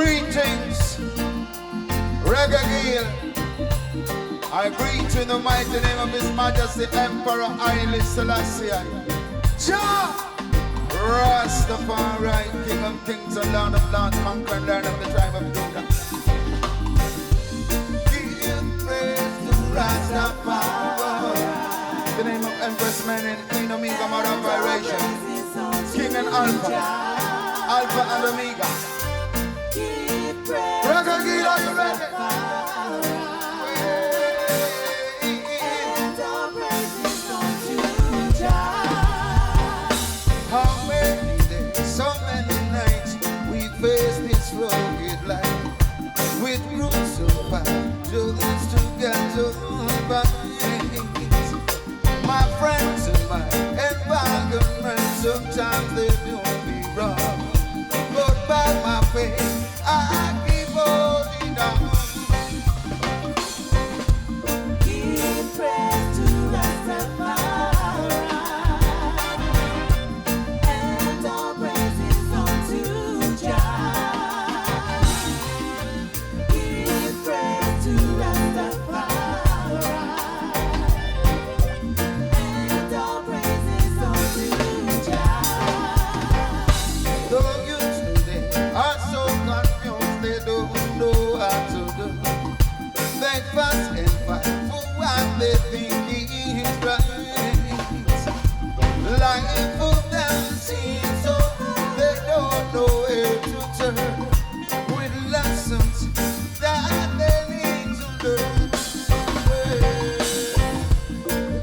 Greetings, Reggae Geel. I greet you in the mighty name of His Majesty Emperor Haile Selassie. Jah Rastafari, King of Kings and Lord of Lords, conquering Lord of the tribe of Judah. Give praise to Rastafari. The name of Empress Menen, Queen Omega, Mother of Vibration, King and Alpha, Alpha and Omega. Reggae Geel, are you ready? And our praises unto Jah. How many days, so many nights we face this rugged life with crucified just to get over. My friends and my environment, sometimes they do me wrong, but by my faith I keep holding on. Give praise to Rastafari, and all praises unto Jah. Give praise to Rastafari, and all praises unto Jah. Though you today are so confused, they don't know how to do. They fuss and fight for what they think is right. Life for them seems so they don't know where to turn. With lessons that they need to learn.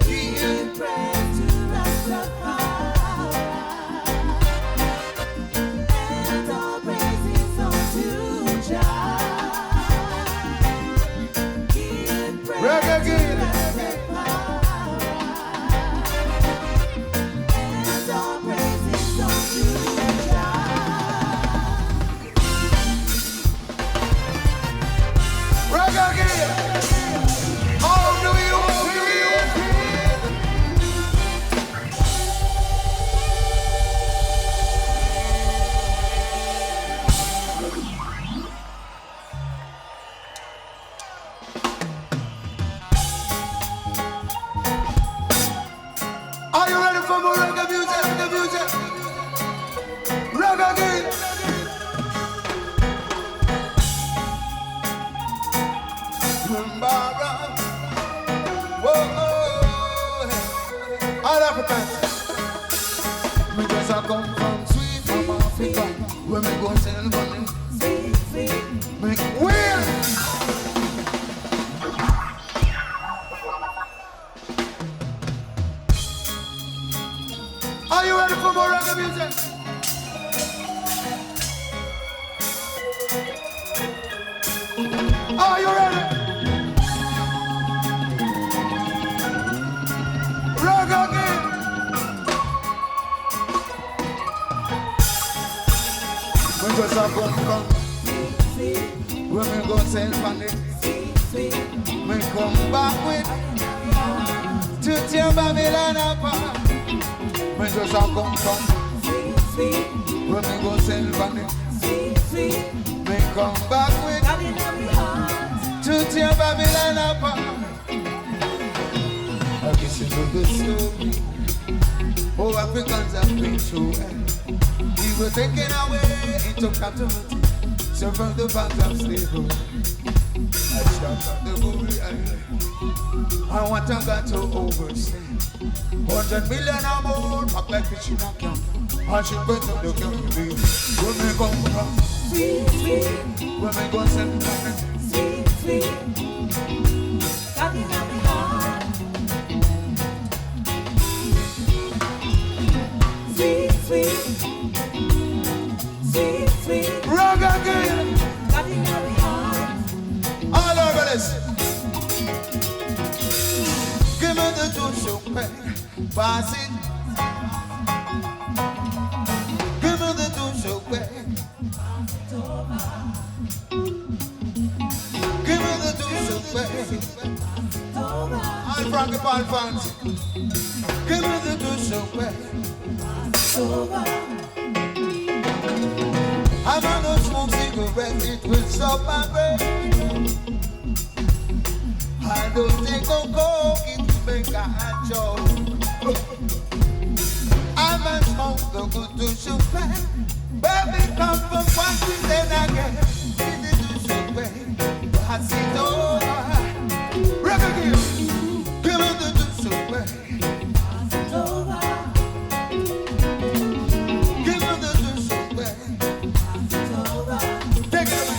Give praise to Rastafari, and all praises unto Jah. Give praise Reggae Geel. To Rastafari, and all praises unto Jah. Reggae Geel. How do you feel? Are you ready for more reggae music? Reggae music. Reggae Geel. Mbara. Whoa. All Africans. We just a come from sweet from Africa. When we go sell money. Make weird. Are you ready for more reggae music? Are you ready? Reggae Geel. We just a come from when we go sell money. We come back with to tear Babylon apart. We just a come from when we go sell money. We come back with to tear Babylon apart. I guess you know the story. Oh, Africans have been through hell. We were taken away into captivity, so from the banks of slavery. I stopped at the Gory Island. I want to go to overstay. 100 million or more, back like fish in a can. I should go to the country. When we come from, when we go send money. Reggae Geel. All over this. Give me the juice, you pay. Pass it. Give me the juice, you pay. Give me the juice, you pay. All Frankie Paul fans. Give me the juice, you pay. I'm on a smoke cigarette in up my brain. I don't take no coke to make a hot joke. I might smoke the good to sugar. Baby, come from one thing then again. It is to way. I see it over. Reggae Geel, give me the juice away. Give me the juice away. Take it away.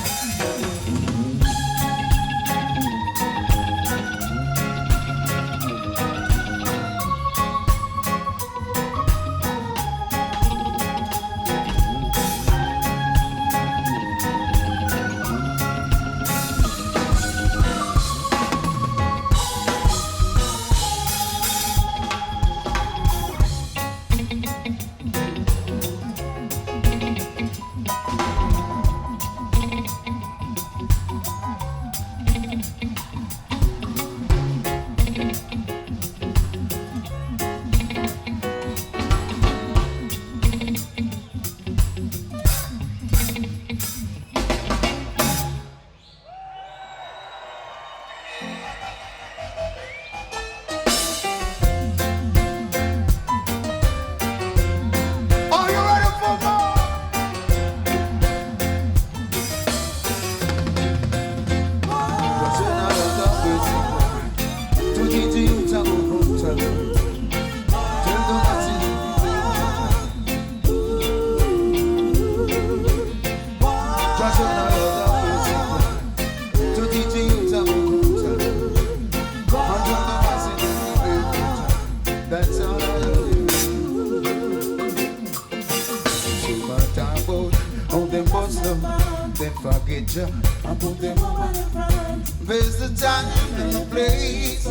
I put them on the front. There's the time and the place.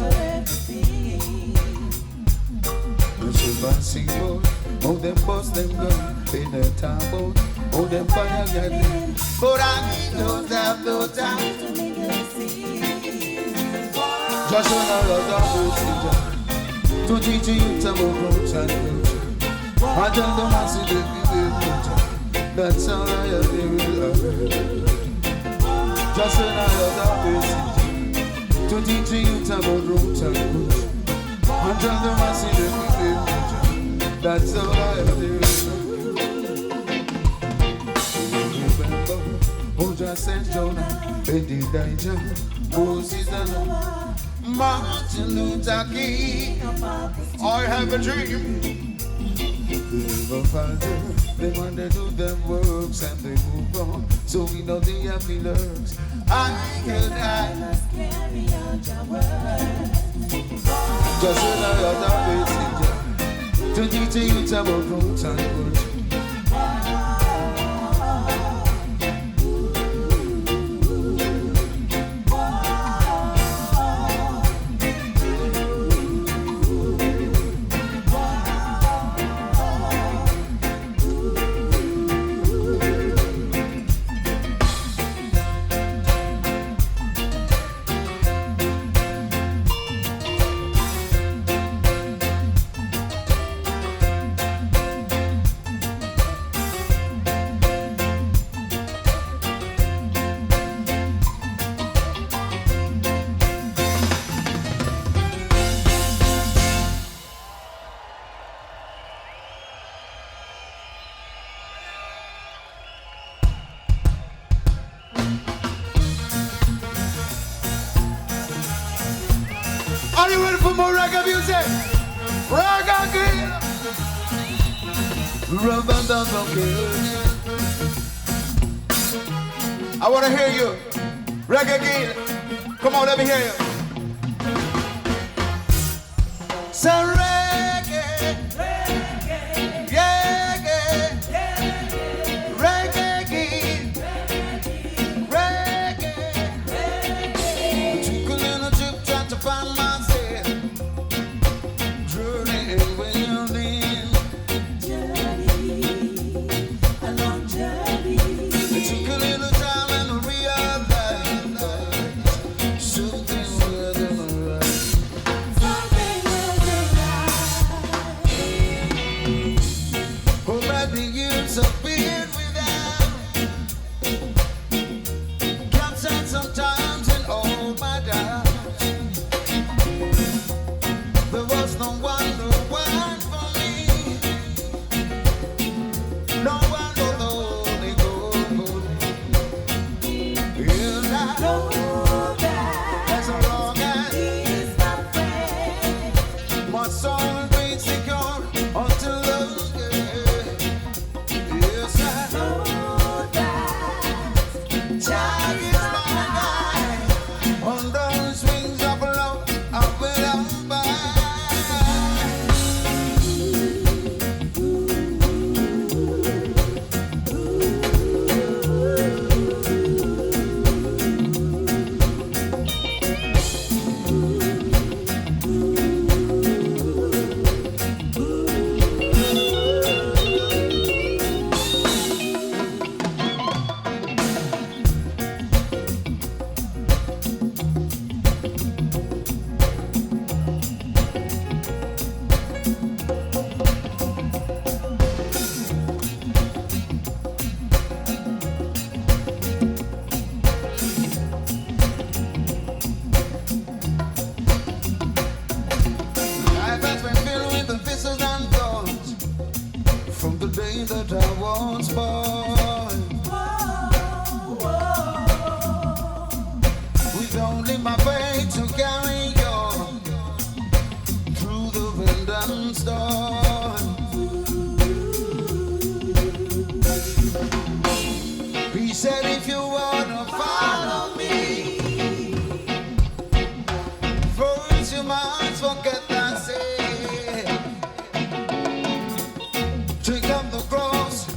The silver seaboard, oh them bust them gun in the time boat, oh them fire get them. But I don't have no time to make it see. Just when I love the to teach you some roads and culture. I tell them I see the that's all I have. Just when I love the to teach you about roots and roots. And tell them I see the that's all I do. Remember, who just sent Jonah, Eddie Dijah, Moses and Martin Luther King. I have a dream. They want to do them works and they move on. So we know they have the lurks. I must carry out your word. Just when I love the messenger to teach you about roots and roots. Are you ready for more reggae music? Reggae Geel! I want to hear you. Reggae Geel. Come on, let me hear you. So reggae, reggae, reggae, reggae Geel, reggae, reggae. Took a little trip trying to find myself. way that I was born. With only my faith to carry on through the wind and storm. He said, if you wanna follow me, first you must forget that sin. Take up the cross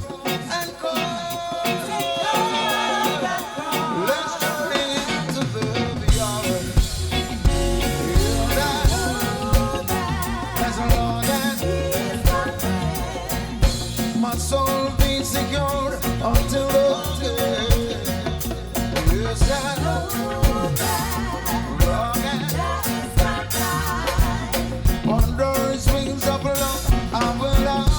and go. Let's journey into the beyond. Feel that as long as my soul be secure until the day. Yes, I know that under his wings of love I will abide.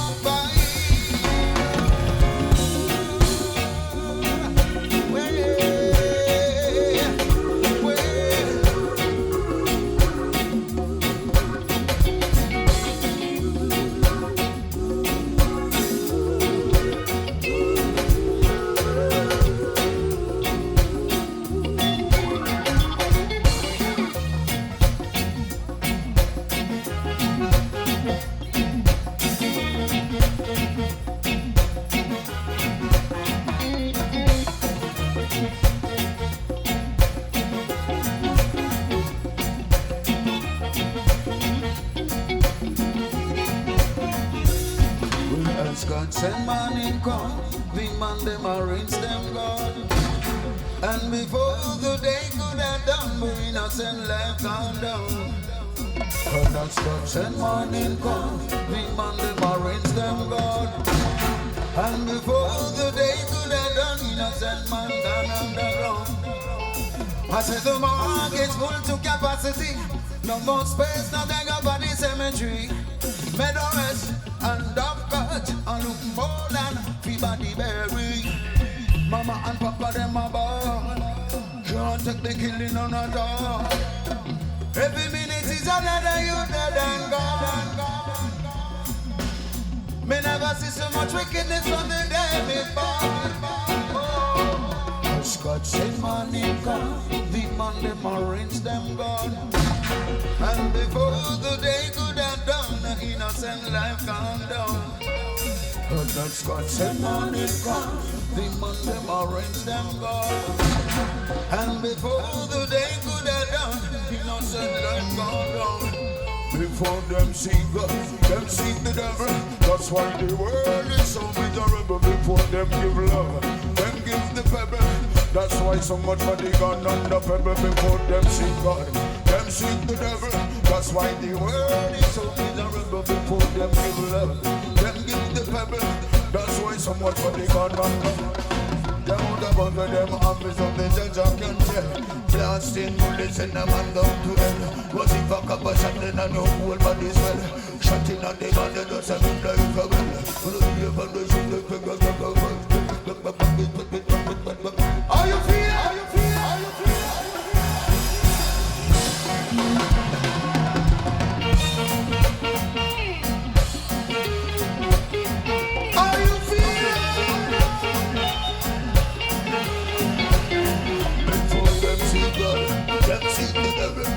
God send man in come, the man them arrange them God. And before the day could have done, but innocent life gone down. But that's God send man in come, the man them arrange them God. And before the day could have done, innocent man gone underground. I said the market's full to capacity, no more space, now they got body cemetery. Meadow rest and dove cut and look more than everybody bury. Mama and Papa them a ball, can't take the killing on a dog. Every minute is another you dead and gone. Me never see so much wickedness from the day before. God send man in come, the man them arrange them God. And before the day could have done, the innocent life gone down. But that's God send man in come, the man them arrange them God. And before the day could have done, the innocent life gone down. Before them see God, them see the devil. That's why the world is so miserable. Before them give love, them give the pebble. That's why so much money gone on the pebble. Before them see God, them see the devil. That's why the world is so miserable. Before them give love, them give the pebble. That's why so much money gone on the them would have under them armies of the judge I can tell. Blasting bullets and a man down to hell. Was if a cup of shot then I know whole body swell. Shotting on the man that does a good life a well. How you feel? How you feel? How you feel? How you feel? Before them see God, them see the devil.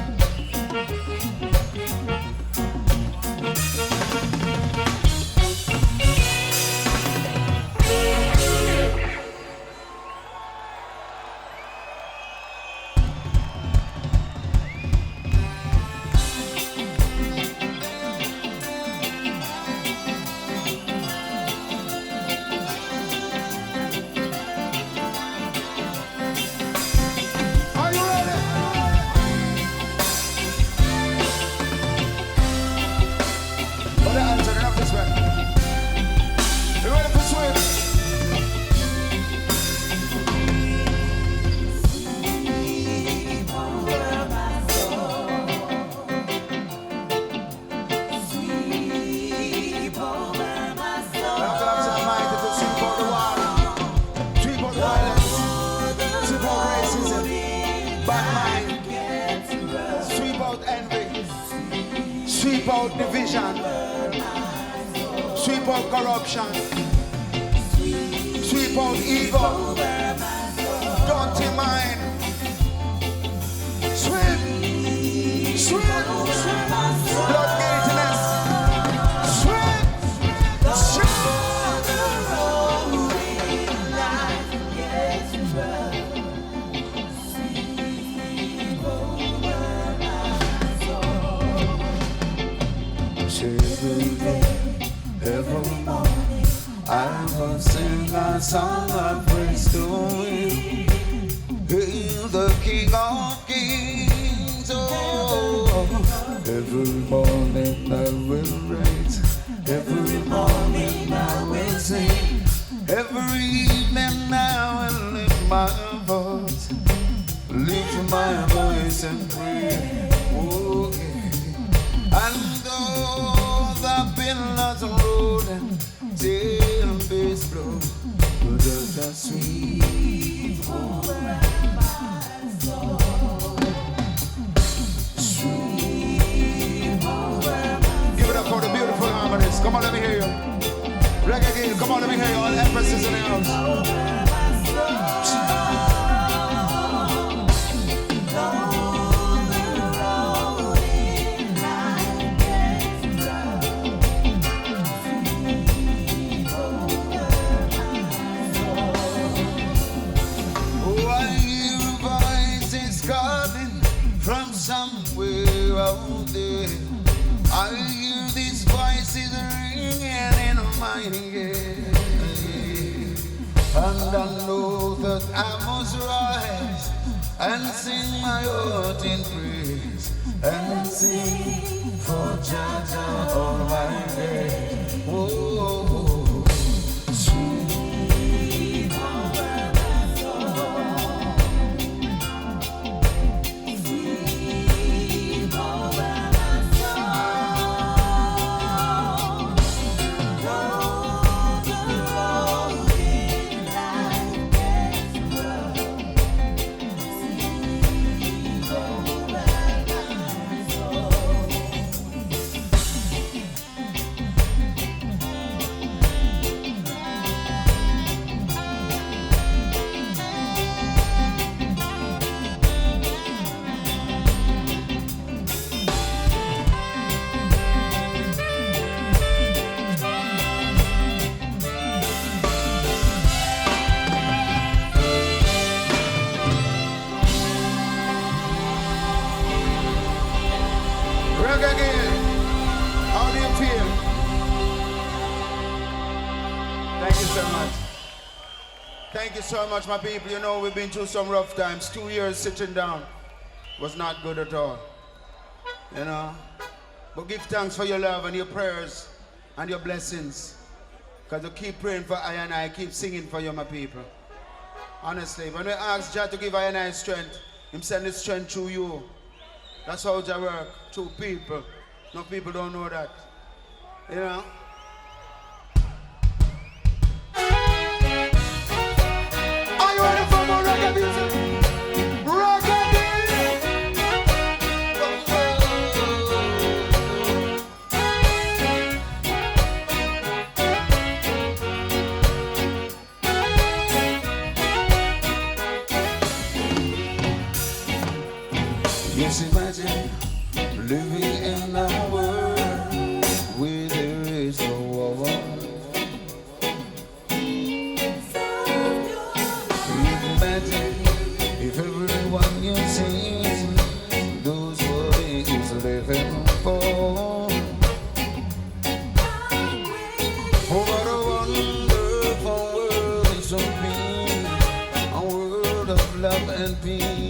Sweep out division, sweep out corruption, Sweep out ego. Dirty mind. Sweep. Sweep. Blood guiltiness. Sweep. Every day, every morning, I will sing a song of praise to Him. He's the King of Kings. Oh, every morning I will raise, every morning I will sing, every evening I will lift my voice and pray. Oh, yeah. And though the billows roll and tempests blow, just a sweet over my soul. Sweet over my soul. Give it up for the beautiful harmonies. Come on, let me hear you. Reggae Geel, come on, let me hear you. All empresses in the house. Somewhere out there, I hear these voices ringing in my ear, and I know that I must rise and sing my heart in praise and sing for Jah all my days. Oh, sweet over my soul. How do you feel? Thank you so much. Thank you so much, my people. You know, we've been through some rough times. 2 years sitting down was not good at all. You know? But give thanks for your love and your prayers and your blessings. Because you keep praying for I and I keep singing for you, my people. Honestly, when we ask Jah to give I and I strength, Him send His strength through you. That's how Jah work, through people. No people don't know that. You know? Are you ready for more reggae music? Reggae! Yes, imagine living in a world where there is no war. Imagine if everyone you see, those what it is living for. Oh, what a wonderful world it should be, a world of love and peace.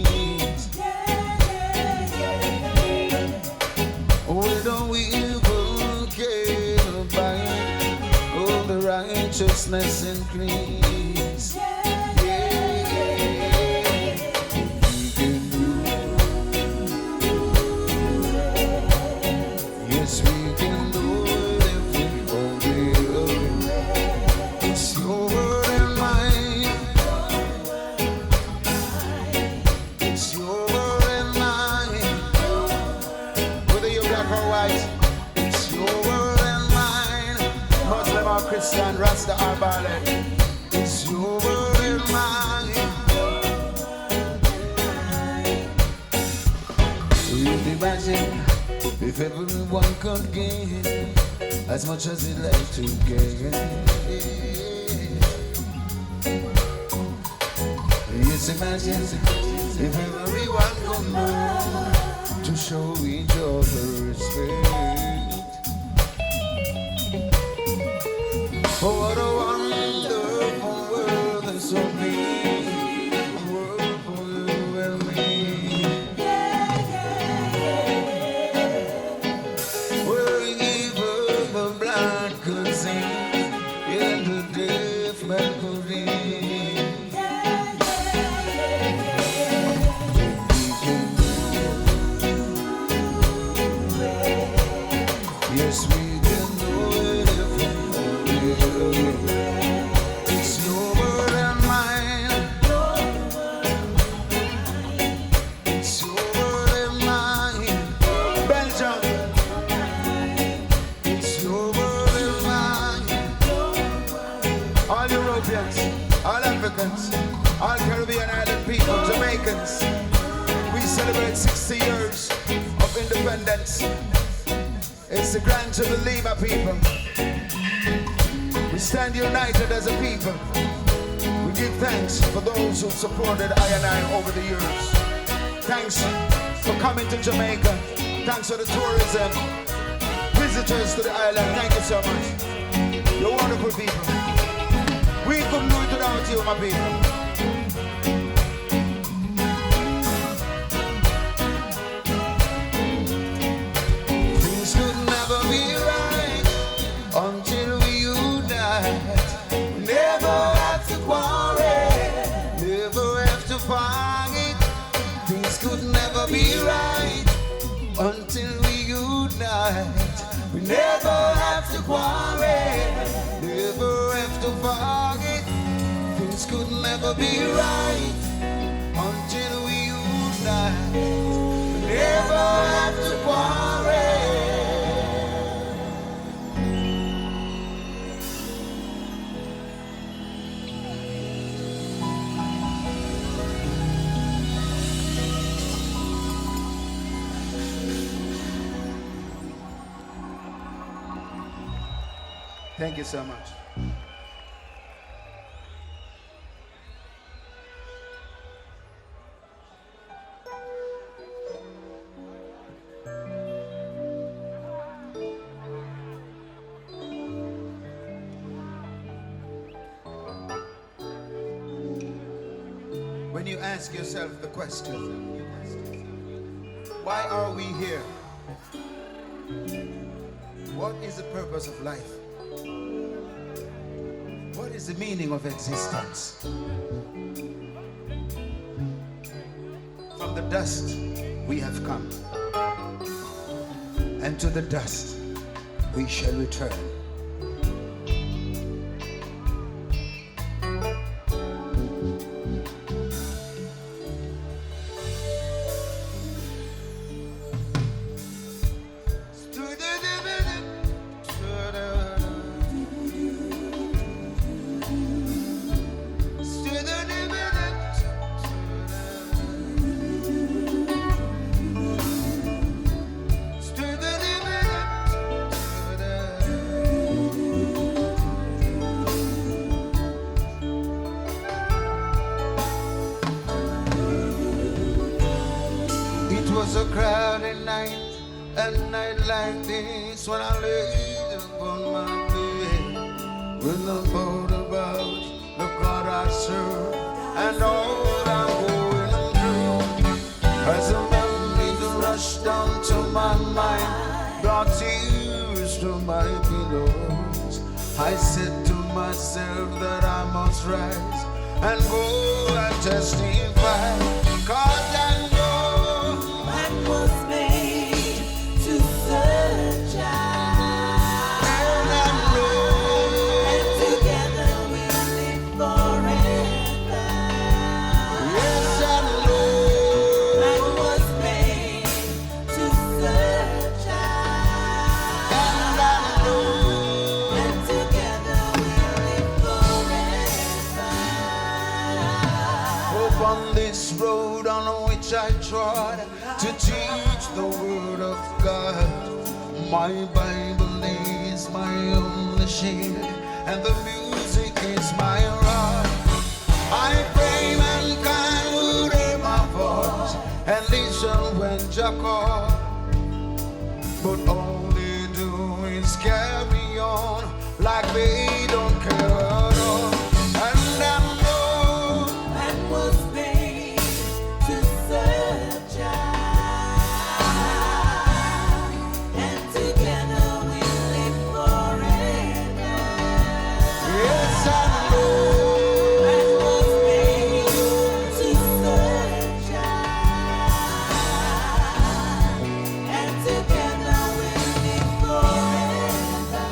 Righteousness increase. Yes, we can do it if we only love. It's your word and mine. It's your word and mine. Whether you're black or white, it's your word and mine. Muslim or Christian, Rasta or Ballet, It's your world and mine. So you can imagine if everyone could give as much as they'd like to give. Just imagine if everyone could move to show each other respect. Oh, what a wonderful world this will be, a world for you and me. Where even the blind could see and the deaf man could read. Yes, we can do it if we want it. It's your world and mine. It's your world and mine. Belgium. It's your world and mine. All Europeans, all Africans, all Caribbean island people, Jamaicans. We celebrate 60 years of independence. It's a grand jubilee, my people. We stand united as a people. We give thanks for those who supported I and I over the years. Thanks for coming to Jamaica. Thanks for the tourism. Visitors to the island, thank you so much. You're wonderful people. We couldn't do it without you, my people. Until we unite, never have to quarrel, never have to fight. Things could never be right until we unite. We never have to quarrel, never have to fight. Things could never be right until we unite. We never have to quarrel. Thank you so much. When you ask yourself the question, why are we here? What is the purpose of life? What is the meaning of existence? From the dust we have come, and to the dust we shall return. A crowded night, a night like this, when I laid upon my bed, with the thought about the God I serve and all I'm going through. As the memories rushed down to my mind, brought tears to my pillows, I said to myself that I must rise and go and testify, 'cause I know was made to search out, and together we'll live forever. Yes, I know Man was made to search out, and I know, and together we'll live forever. road on which I trod to teach the word of God. My Bible is my only shield, and the music is my rod. I pray mankind would hear my voice and listen when Jah call, but all they do is carry on like they don't care at all. And I know man was made to serve Jah, and together we live forever. yes, I know. Man was made to serve Jah, and together we live forever.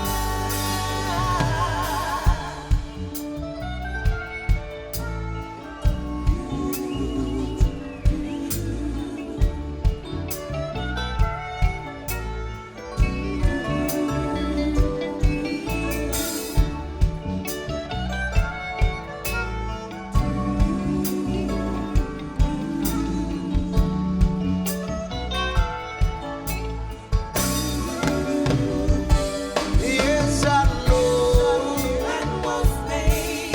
Yes, I know. Man was made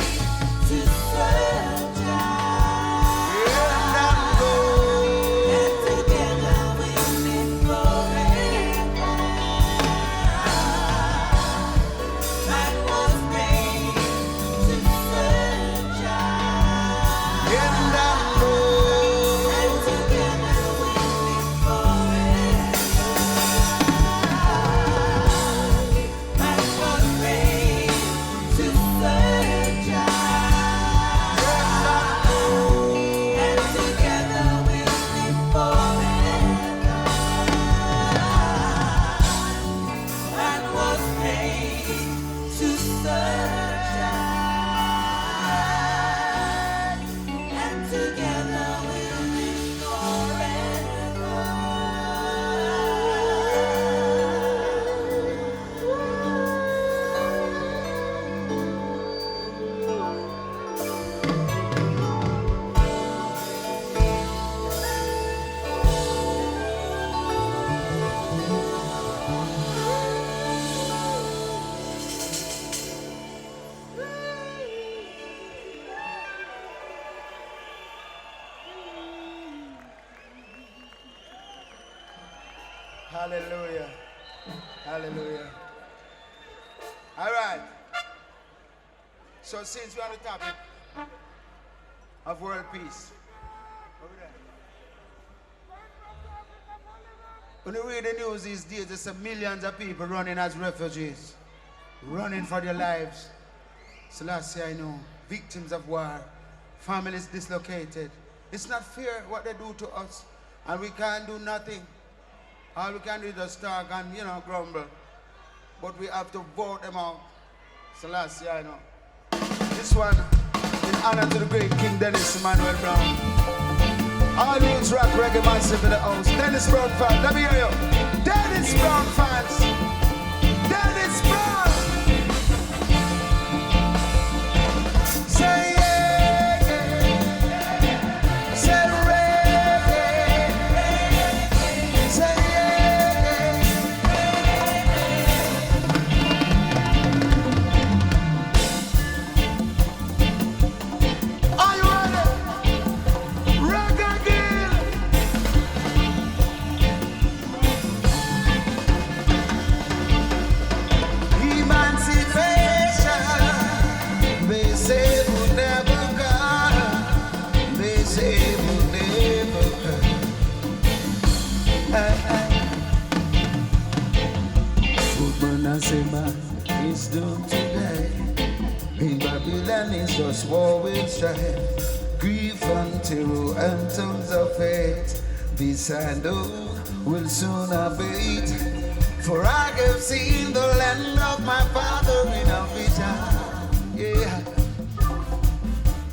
to serve Jah, And I know. and together we live forever. Man was made to serve Jah, And I know. and together we live forever. Man was made to serve Jah, and together we live forever. Man was made to serve Jah, and together we live forever. Hallelujah. Hallelujah. All right. So since we're on the topic of world peace, over there. When you read the news these days, there's some millions of people running as refugees, running for their lives. So last year I know, victims of war, families dislocated. It's not fair what they do to us, and we can't do nothing. All we can do is just talk and, grumble. But we have to vote them out. So last year I know. This one, in honor to the great King Dennis Emmanuel Brown. All youths rock reggae massive in the house. Dennis Brown fans, let me hear you. Dennis Brown fans. Dennis Brown. Say yeah, yeah. Say reggae. Say yeah. Are you ready? Reggae Geel. Emancipation, they say will never come. They say will never come. Footman and say man is doomed to die. In Babylon is just war with strife. Grief and terror and tongues of hate. This I know will soon abate. For I have seen the land of my father in a vision. Yeah.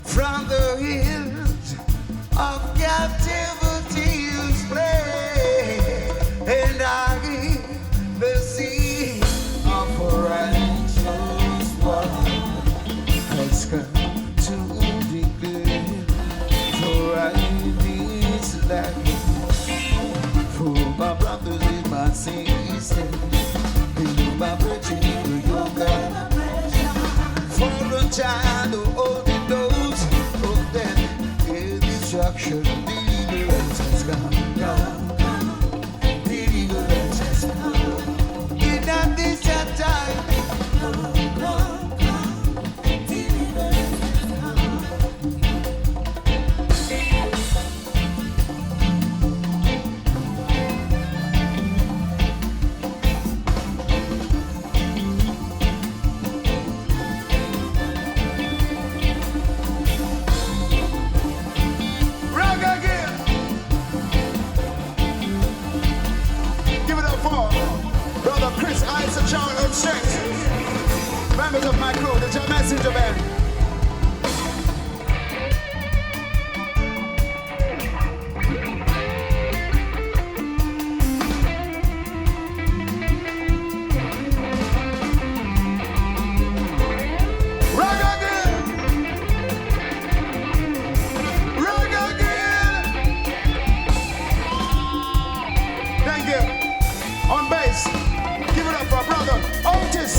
From the hills of captivity you spray. And I hear the sea of a righteous one has come to declare the right child who only knows of death and destruction. Deliverance has come. Deliverance has come. In this time. Members of my crew, the Jam Messenger Band. Thank you. On bass, give it up for brother Otis.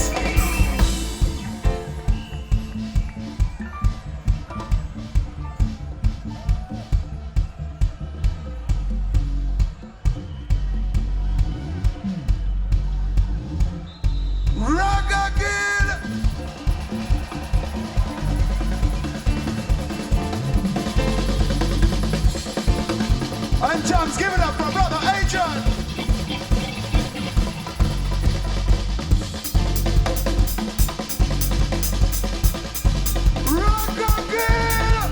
And Jones, give it up for brother Adrian. Rock again.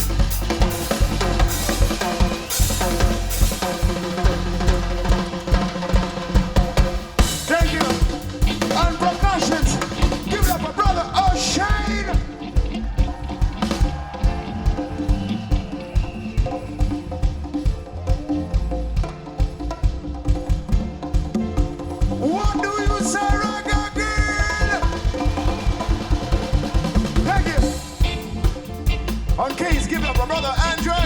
Thank you. And percussions, give it up for brother O'Shane. What do you say, Reggae? Thank you. On keys, give it up for brother Andre.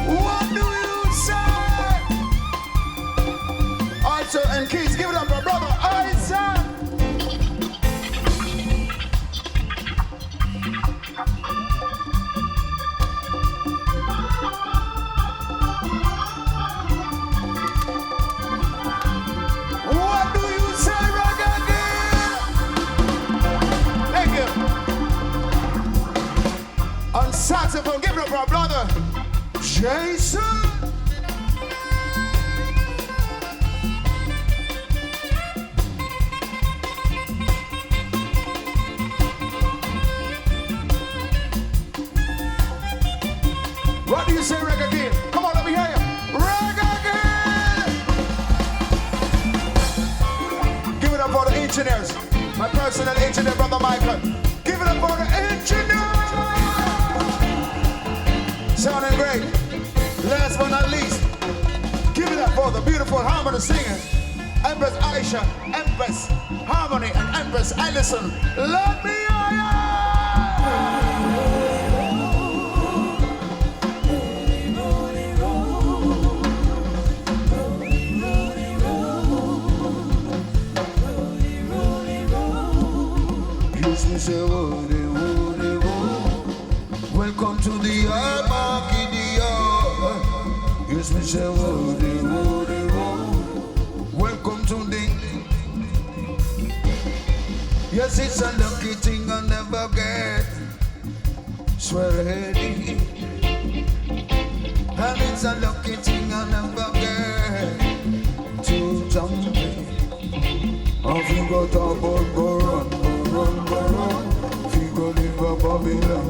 What do you say? Also, and keys, give it up for brother Isaac. What do you say, Reggae? Thank you. On saxophone, give it up for our brother Jason. What do you say, Reggae? Come on, let me hear you. Reggae! Give it up for the engineers. My personal engineer, brother Michael. Give it up for the engineer. Sounding great. Last but not least, give it up for the beautiful harmony singers. Empress Aisha, Empress Harmony, and Empress Allison. Let me hear you. Yes, me say, woody, woody, woody. Welcome to the Armageddon. Yes, me say, woody, woody, woody. Welcome to the. Yes, it's a lucky thing I never get. Swear it. And it's a lucky thing I never get. To jump. I think I talk about go run. Think I live a Babylon.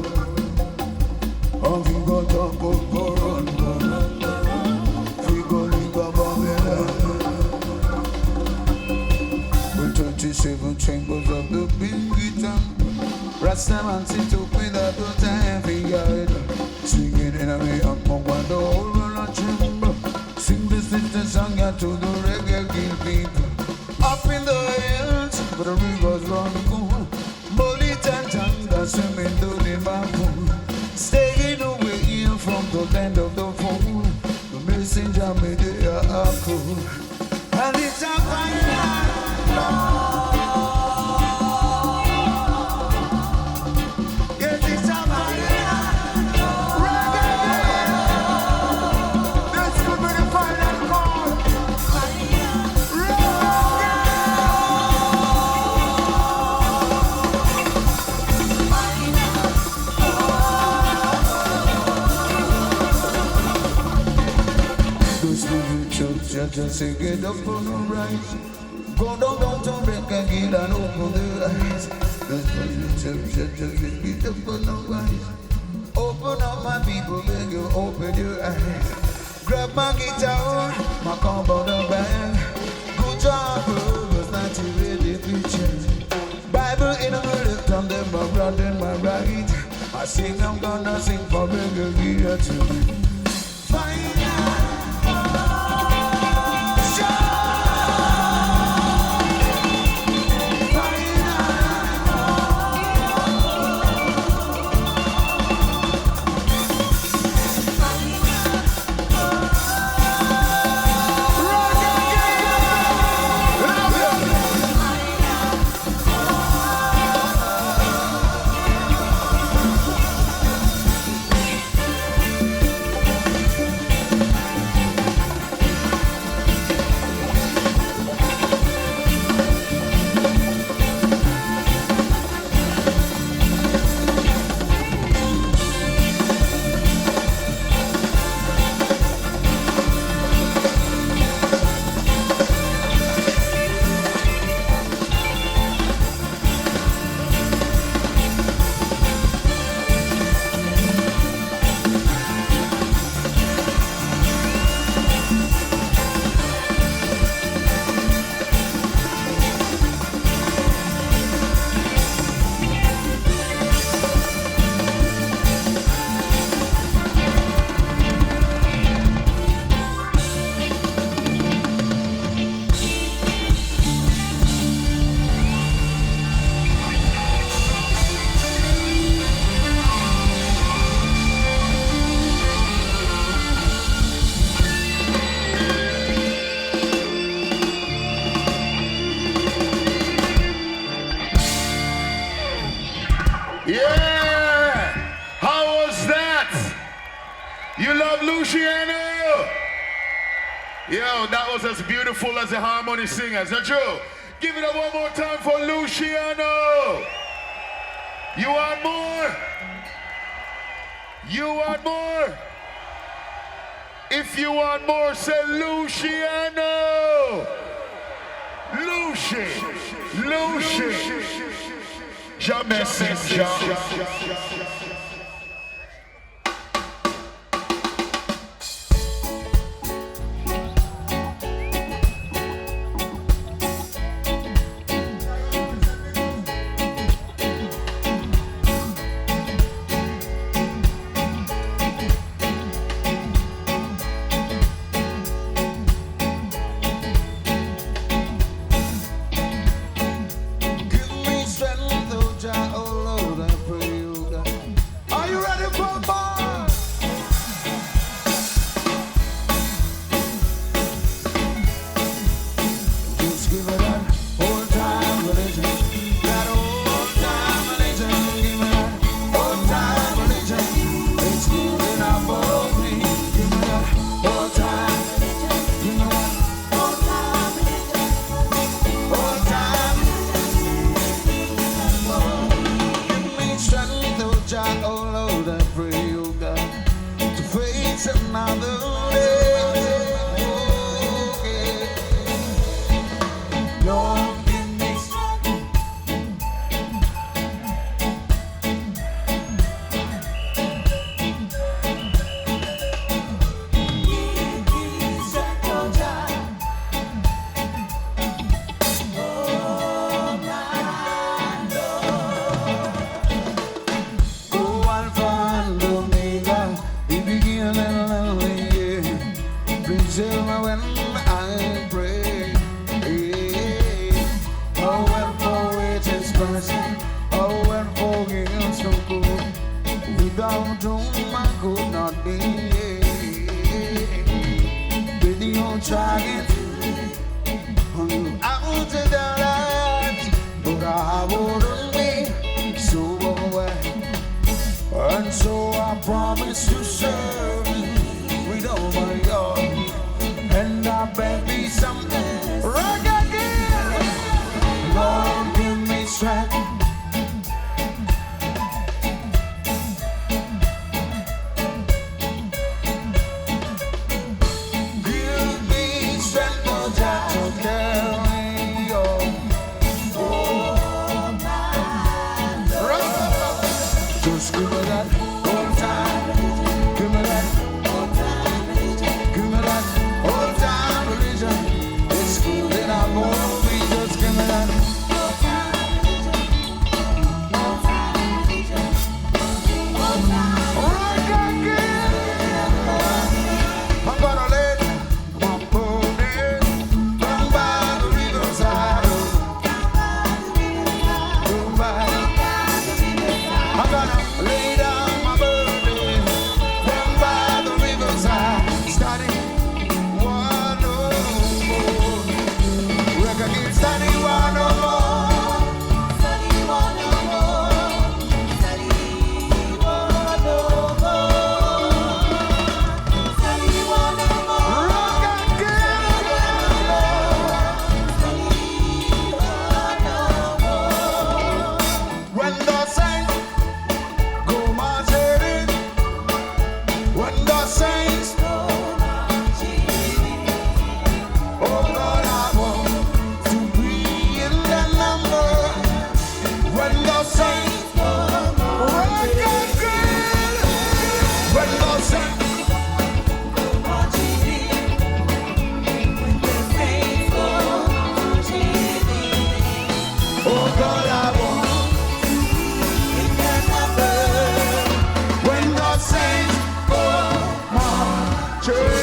I think I talk about go run. Think I live a Babylon. With 27 chambers of the big guitar, Rastaman sit up with a time figure. Swinging in a way up on one door and a chamber. Sing this little song to the reggae people. Up in the hills, but the rivers run cool. Bullet and tongue, that's swimming to the bamboo. other end of the phone. The messenger made a call. And it's a fire. Yes, it's a fire. Reggae. This could be the final call. Just say get up on the rise. Go down to Reggae, Geel and open the eyes. Just get up on the rise. Open up my people, beg you, open your eyes. Grab my guitar, my combo the band. Good job, brothers, not to ready pictures. Bible in the left and then my brother in my right. I sing, I'm gonna sing for Reggae, Geel tonight. Fire. Yeah! How was that? You love Luciano? Yo, that was as beautiful as the harmony singers, not true? Give it up one more time for Luciano! You want more? You want more? If you want more, say Luciano! Lucy! Lucy! Ja messenger. Go Alpha and Omega, the beginning and the Without whom I could not be. Video trying out to the light, but I wouldn't be so away. And so I promise to serve you with all my heart. And I beg me something right again. Lord, give me strength. Give me strength, Lord, to carry on. Oh, my Lord. Just give me that one time. Give me that. Give me that old time religion. It's good and I'm gonna be. Just give me that. Right again. I'm gonna let my burden down by the riverside. Down by. I'm gonna lay down my burden down by the riverside. Starting one no more. Reggae starting one no more. When the saints go marching in, when the saints, oh God, I want to be in the number. When the saints rock again, when the saints, oh God, I want when the saints go marching.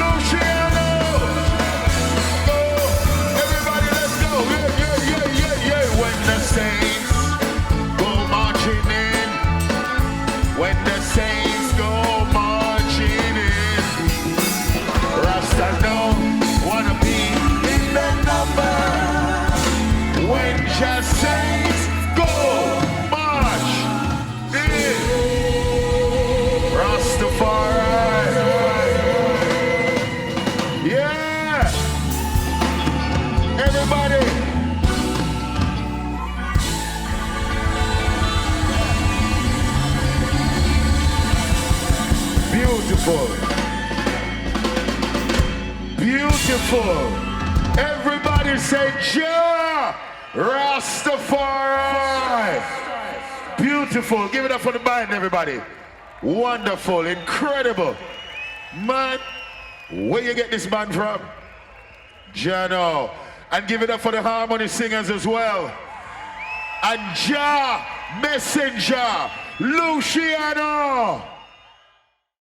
Luciano! Go! Everybody, let's go! Yeah. When the saints go marching in, when the saints go marching in, Rasta don't wanna be in the number. When just saints go march in, Rastafari. Yeah! Everybody! Beautiful. Beautiful. Everybody say, Ja! Rastafari! Beautiful. Give it up for the band, everybody. Wonderful. Incredible. Man, where you get this man from? Jano. And give it up for the harmony singers as well. And Ja Messenger, Luciano.